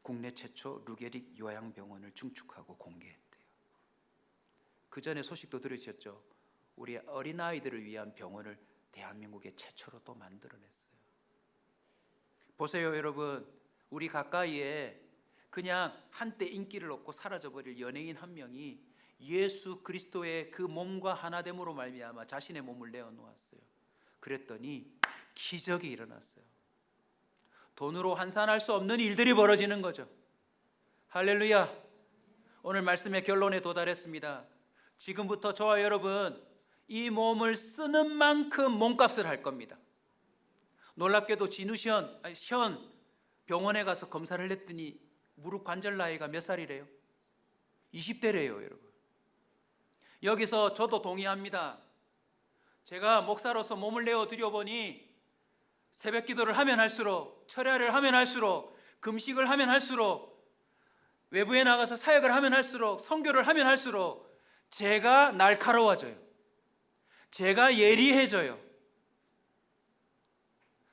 국내 최초 루게릭 요양병원을 증축하고 공개했대요. 그 전에 소식도 들으셨죠? 우리 어린아이들을 위한 병원을 대한민국의 최초로 또 만들어냈어요. 보세요 여러분, 우리 가까이에 그냥 한때 인기를 얻고 사라져버릴 연예인 한 명이 예수 그리스도의 그 몸과 하나됨으로 말미암아 자신의 몸을 내어놓았어요. 그랬더니 기적이 일어났어요. 돈으로 환산할 수 없는 일들이 벌어지는 거죠. 할렐루야. 오늘 말씀의 결론에 도달했습니다. 지금부터 저와 여러분 이 몸을 쓰는 만큼 몸값을 할 겁니다. 놀랍게도 진우 시현 병원에 가서 검사를 했더니 무릎 관절 나이가 몇 살이래요? 20대래요 여러분. 여기서 저도 동의합니다. 제가 목사로서 몸을 내어 드려보니 새벽 기도를 하면 할수록, 철야를 하면 할수록, 금식을 하면 할수록, 외부에 나가서 사역을 하면 할수록, 선교를 하면 할수록 제가 날카로워져요. 제가 예리해져요.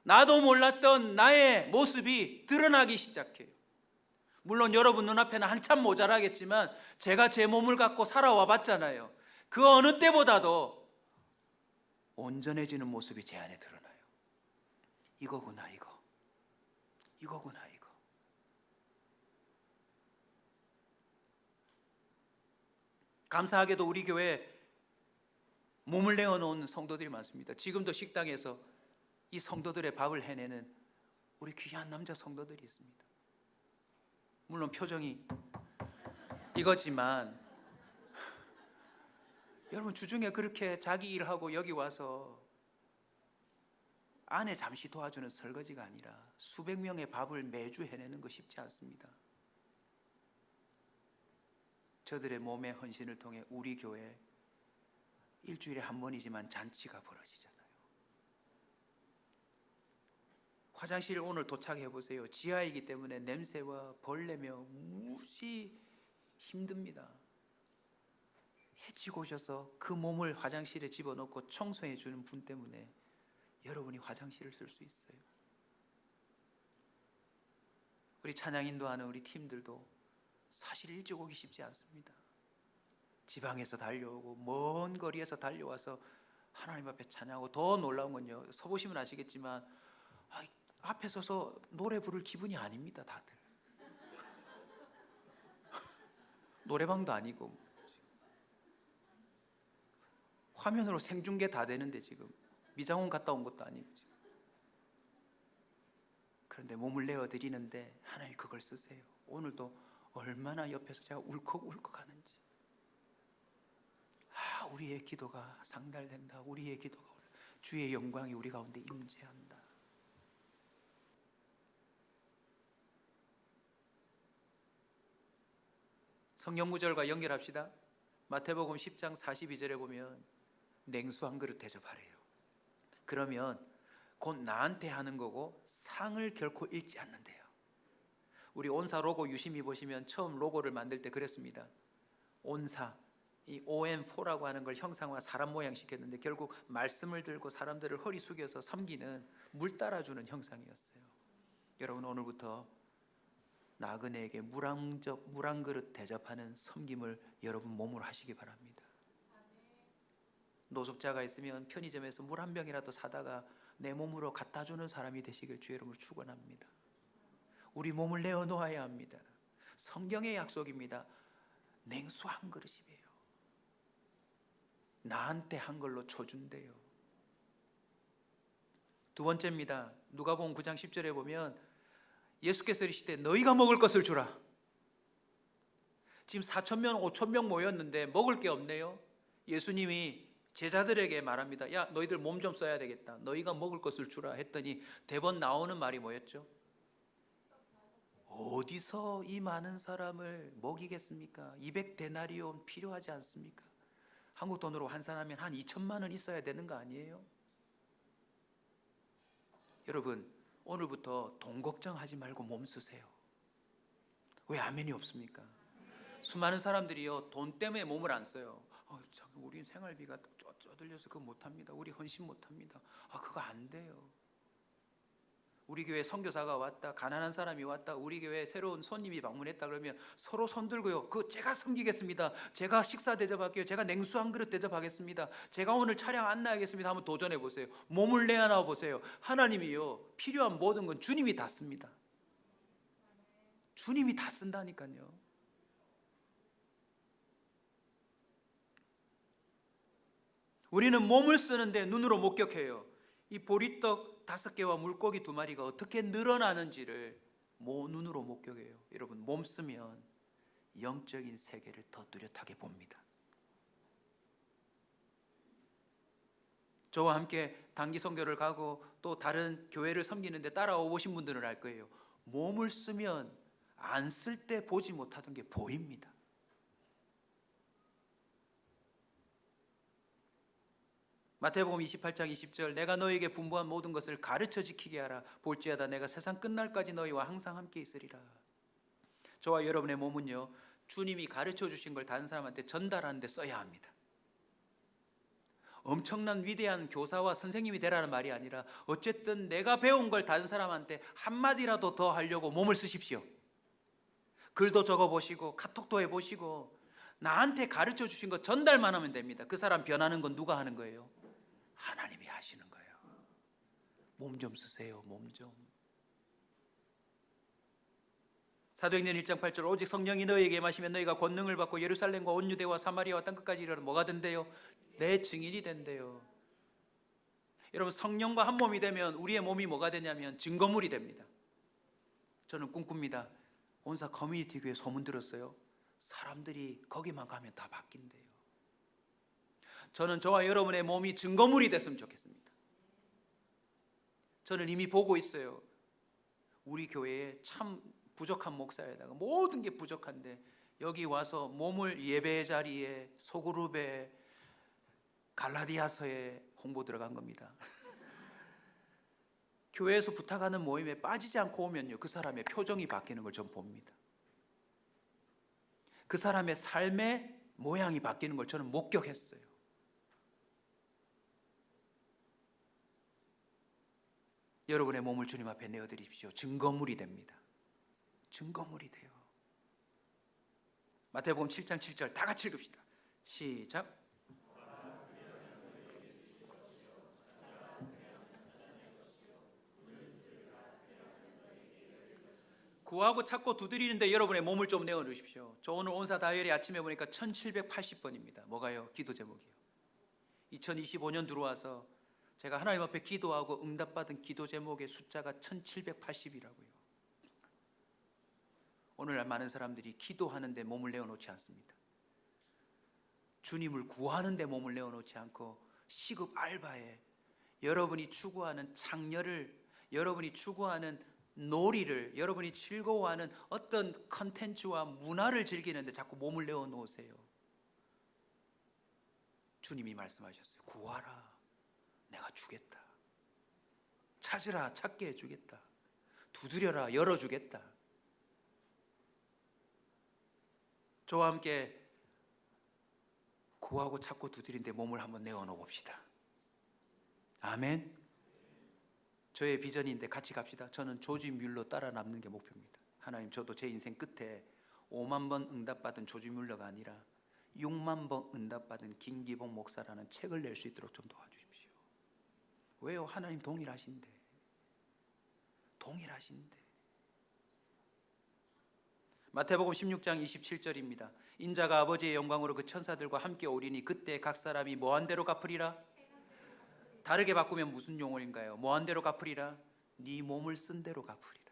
나도 몰랐던 나의 모습이 드러나기 시작해요. 물론 여러분 눈앞에는 한참 모자라겠지만 제가 제 몸을 갖고 살아와 봤잖아요. 그 어느 때보다도 온전해지는 모습이 제 안에 드러나요. 이거구나 이거구나 이거. 감사하게도 우리 교회에 몸을 내어놓은 성도들이 많습니다. 지금도 식당에서 이 성도들의 밥을 해내는 우리 귀한 남자 성도들이 있습니다. 물론 표정이 이거지만 여러분 주중에 그렇게 자기 일하고 여기 와서 아내 잠시 도와주는 설거지가 아니라 수백 명의 밥을 매주 해내는 거 쉽지 않습니다. 저들의 몸의 헌신을 통해 우리 교회 일주일에 한 번이지만 잔치가 벌어지잖아요. 화장실 오늘 도착해 보세요. 지하이기 때문에 냄새와 벌레며 무지 힘듭니다. 해치고 오셔서 그 몸을 화장실에 집어넣고 청소해 주는 분 때문에 여러분이 화장실을 쓸 수 있어요. 우리 찬양 인도하는 우리 팀들도 사실 일찍 오기 쉽지 않습니다. 지방에서 달려오고 먼 거리에서 달려와서 하나님 앞에 찬양하고, 더 놀라운 건요, 서보시면 아시겠지만 앞에 서서 노래 부를 기분이 아닙니다. 다들 노래방도 아니고 화면으로 생중계 다 되는데 지금 미장원 갔다 온 것도 아니고 지금. 그런데 몸을 내어드리는데 하나님 그걸 쓰세요. 오늘도 얼마나 옆에서 제가 울컥울컥 하는지. 우리의 기도가 상달된다. 우리의 기도가 주의 영광이 우리 가운데 임재한다. 성경 구절과 연결합시다. 마태복음 10장 42절에 보면 냉수 한 그릇 대접하래요. 그러면 곧 나한테 하는 거고 상을 결코 잃지 않는데요. 우리 온사 로고 유심히 보시면 처음 로고를 만들 때 그랬습니다. 온사, 이 OM4라고 하는 걸 형상화 사람 모양 시켰는데 결국 말씀을 들고 사람들을 허리 숙여서 섬기는 물 따라주는 형상이었어요. 여러분 오늘부터 나그네에게 물 한 그릇 대접하는 섬김을 여러분 몸으로 하시기 바랍니다. 노숙자가 있으면 편의점에서 물 한 병이라도 사다가 내 몸으로 갖다 주는 사람이 되시길 주의 이름으로 축원합니다. 우리 몸을 내어 놓아야 합니다. 성경의 약속입니다. 냉수 한 그릇이에요. 나한테 한 걸로 줘준대요. 두 번째입니다. 누가복음 9장 10절에 보면 예수께서 이르시되 너희가 먹을 것을 주라. 지금 4,000명 5,000명 모였는데 먹을 게 없네요. 예수님이 제자들에게 말합니다. 야, 너희들 몸 좀 써야 되겠다. 너희가 먹을 것을 주라 했더니 대번 나오는 말이 뭐였죠? 어디서 이 많은 사람을 먹이겠습니까? 200데나리온 필요하지 않습니까? 한국 돈으로 환산하면 한 2천만 원 있어야 되는 거 아니에요? 여러분, 오늘부터 돈 걱정하지 말고 몸 쓰세요. 왜 아멘이 없습니까? 수많은 사람들이요, 돈 때문에 몸을 안 써요. 우리 생활비가 쪼들려서 그거 못합니다. 우리 헌신 못합니다. 그거 안 돼요. 우리 교회 선교사가 왔다, 가난한 사람이 왔다, 우리 교회 새로운 손님이 방문했다 그러면 서로 손들고요, 제가 섬기겠습니다. 제가 식사 대접할게요. 제가 냉수 한 그릇 대접하겠습니다. 제가 오늘 차량 안내하겠습니다. 한번 도전해 보세요. 몸을 내어놔 보세요. 하나님이요, 필요한 모든 건 주님이 다 씁니다. 주님이 다 쓴다니까요. 우리는 몸을 쓰는데 눈으로 목격해요. 이 보리떡 5개와 물고기 2마리가 어떻게 늘어나는지를 눈으로 목격해요. 여러분, 몸 쓰면 영적인 세계를 더 뚜렷하게 봅니다. 저와 함께 단기 선교를 가고 또 다른 교회를 섬기는데 따라와 보신 분들은 알 거예요. 몸을 쓰면 안 쓸 때 보지 못하던 게 보입니다. 마태복음 28장 20절, 내가 너에게 분부한 모든 것을 가르쳐 지키게 하라. 볼지어다 내가 세상 끝날까지 너희와 항상 함께 있으리라. 저와 여러분의 몸은요, 주님이 가르쳐 주신 걸 다른 사람한테 전달하는 데 써야 합니다. 엄청난 위대한 교사와 선생님이 되라는 말이 아니라 어쨌든 내가 배운 걸 다른 사람한테 한마디라도 더 하려고 몸을 쓰십시오. 글도 적어보시고 카톡도 해보시고 나한테 가르쳐 주신 거 전달만 하면 됩니다. 그 사람 변하는 건 누가 하는 거예요? 하나님이 하시는 거예요. 몸 좀 쓰세요. 몸 좀. 사도행전 1장 8절, 오직 성령이 너희에게 임하시면 너희가 권능을 받고 예루살렘과 온 유대와 사마리아와 땅끝까지 이르러 뭐가 된대요? 내 증인이 된대요. 여러분, 성령과 한 몸이 되면 우리의 몸이 뭐가 되냐면 증거물이 됩니다. 저는 꿈꿉니다. 온사 커뮤니티 교회 소문 들었어요. 사람들이 거기만 가면 다 바뀐대요. 저는 저와 여러분의 몸이 증거물이 됐으면 좋겠습니다. 저는 이미 보고 있어요. 우리 교회에 참 부족한 목사에다가 모든 게 부족한데 여기 와서 몸을 예배 자리에, 소그룹에, 갈라디아서에 홍보 들어간 겁니다. 교회에서 부탁하는 모임에 빠지지 않고 오면요, 그 사람의 표정이 바뀌는 걸 전 봅니다. 그 사람의 삶의 모양이 바뀌는 걸 저는 목격했어요. 여러분의 몸을 주님 앞에 내어드리십시오. 증거물이 됩니다. 증거물이 돼요. 마태복음 7장 7절 다 같이 읽읍시다. 시작. 구하고 찾고 두드리는데 여러분의 몸을 좀 내어놓으십시오. 저 오늘 온사 다이어리 아침에 보니까 1780번입니다. 뭐가요? 기도 제목이요. 2025년 들어와서 제가 하나님 앞에 기도하고 응답받은 기도 제목의 숫자가 1780이라고요. 오늘날 많은 사람들이 기도하는데 몸을 내어놓지 않습니다. 주님을 구하는데 몸을 내어놓지 않고 시급 알바에 여러분이 추구하는 창녀를, 여러분이 추구하는 놀이를, 여러분이 즐거워하는 어떤 컨텐츠와 문화를 즐기는데 자꾸 몸을 내어놓으세요. 주님이 말씀하셨어요. 구하라, 내가 주겠다. 찾으라, 찾게 해주겠다. 두드려라, 열어주겠다. 저와 함께 구하고 찾고 두드리는데 몸을 한번 내어놓아 봅시다. 아멘. 저의 비전인데 같이 갑시다. 저는 조지 뮬러 따라 남는 게 목표입니다. 하나님, 저도 제 인생 끝에 5만 번 응답받은 조지 뮬러가 아니라 6만 번 응답받은 김기봉 목사라는 책을 낼 수 있도록 좀 도와주십시오. 왜요? 하나님 동일하신데. 마태복음 16장 27절입니다. 인자가 아버지의 영광으로 그 천사들과 함께 오리니 그때 각 사람이 뭐한 대로 갚으리라? 다르게 바꾸면 무슨 용어인가요? 뭐한 대로 갚으리라? 네 몸을 쓴 대로 갚으리라.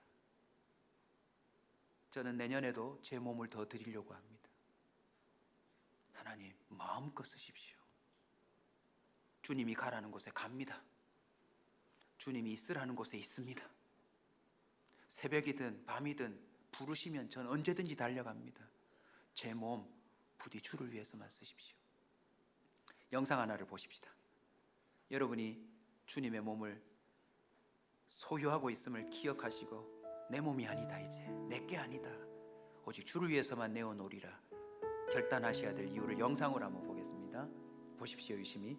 저는 내년에도 제 몸을 더 드리려고 합니다. 하나님 마음껏 쓰십시오. 주님이 가라는 곳에 갑니다. 주님이 있으라는 곳에 있습니다. 새벽이든 밤이든 부르시면 전 언제든지 달려갑니다. 제 몸 부디 주를 위해서만 쓰십시오. 영상 하나를 보십시다. 여러분이 주님의 몸을 소유하고 있음을 기억하시고 내 몸이 아니다, 이제 내게 아니다, 오직 주를 위해서만 내어놓으리라 결단하셔야 될 이유를 영상으로 한번 보겠습니다. 보십시오. 유심히.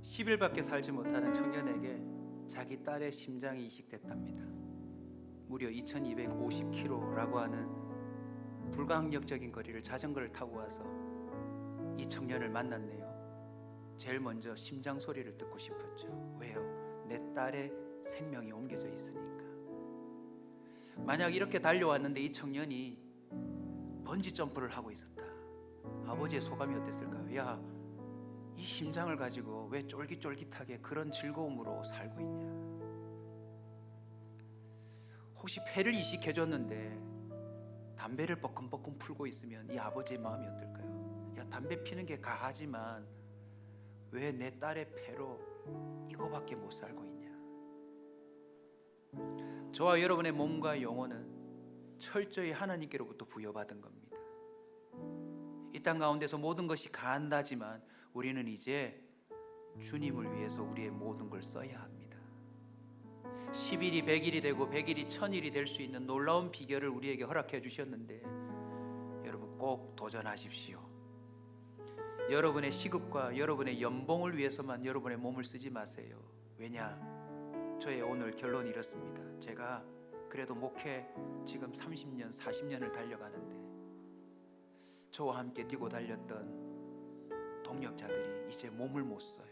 10일밖에 살지 못하는 청년에게 자기 딸의 심장이 이식됐답니다. 무려 2250km라고 하는 불가항력적인 거리를 자전거를 타고 와서 이 청년을 만났네요. 제일 먼저 심장 소리를 듣고 싶었죠. 왜요? 내 딸의 생명이 옮겨져 있으니까. 만약 이렇게 달려왔는데 이 청년이 번지 점프를 하고 있었다. 아버지의 소감이 어땠을까요? 야, 이 심장을 가지고 왜 쫄깃쫄깃하게 그런 즐거움으로 살고 있냐? 혹시 폐를 이식해줬는데 담배를 뻐끔뻐끔 풀고 있으면 이 아버지의 마음이 어떨까요? 야, 담배 피는 게 가하지만 왜 내 딸의 폐로 이거밖에 못 살고 있냐? 저와 여러분의 몸과 영혼은 철저히 하나님께로부터 부여받은 겁니다. 이 땅 가운데서 모든 것이 가한다지만 우리는 이제 주님을 위해서 우리의 모든 걸 써야 합니다. 10일이 100일이 되고 100일이 1000일이 될 수 있는 놀라운 비결을 우리에게 허락해 주셨는데 여러분 꼭 도전하십시오. 여러분의 시급과 여러분의 연봉을 위해서만 여러분의 몸을 쓰지 마세요. 왜냐? 저의 오늘 결론이 이렇습니다. 제가 그래도 목회 지금 30년, 40년을 달려가는데 저와 함께 뛰고 달렸던 동력자들이 이제 몸을 못 써요.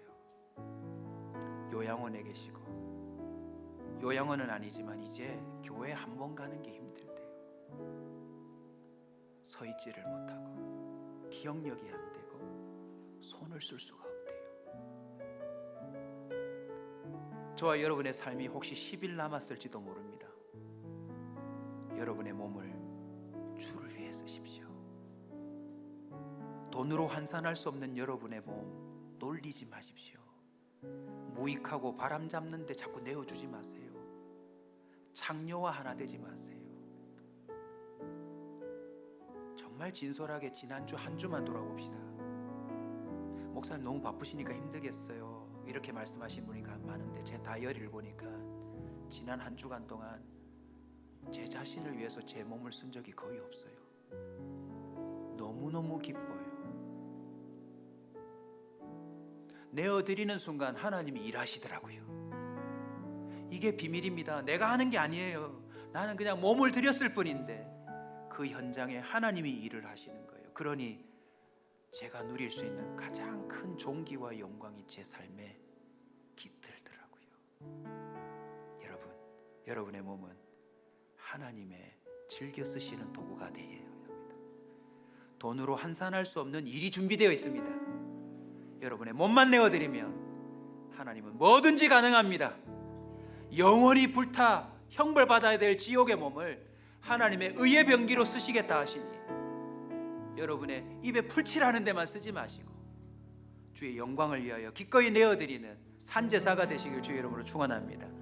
요양원에 계시고, 요양원은 아니지만 이제 교회 한 번 가는 게 힘들대요. 서 있지를 못하고 기억력이 안 되고 손을 쓸 수가 없대요. 저와 여러분의 삶이 혹시 10일 남았을지도 모릅니다. 여러분의 몸을 주를 위해 쓰십시오. 돈으로 환산할 수 없는 여러분의 몸 놀리지 마십시오. 무익하고 바람 잡는데 자꾸 내어주지 마세요. 창녀와 하나 되지 마세요. 정말 진솔하게 지난주 한 주만 돌아봅시다. 목사님 너무 바쁘시니까 힘들겠어요, 이렇게 말씀하신 분이 많은데 제 다이어리를 보니까 지난 한 주간 동안 제 자신을 위해서 제 몸을 쓴 적이 거의 없어요. 너무너무 기뻐요. 내어드리는 순간 하나님이 일하시더라고요. 이게 비밀입니다. 내가 하는 게 아니에요. 나는 그냥 몸을 드렸을 뿐인데 그 현장에 하나님이 일을 하시는 거예요. 그러니 제가 누릴 수 있는 가장 큰 존귀와 영광이 제 삶에 깃들더라고요. 여러분의 몸은 하나님의 즐겨 쓰시는 도구가 되어야 합니다. 돈으로 환산할 수 없는 일이 준비되어 있습니다. 여러분의 몸만 내어드리면 하나님은 뭐든지 가능합니다. 영원히 불타 형벌받아야 될 지옥의 몸을 하나님의 의의 병기로 쓰시겠다 하시니 여러분의 입에 풀칠하는 데만 쓰지 마시고 주의 영광을 위하여 기꺼이 내어드리는 산제사가 되시길 주의 이름으로 축원합니다.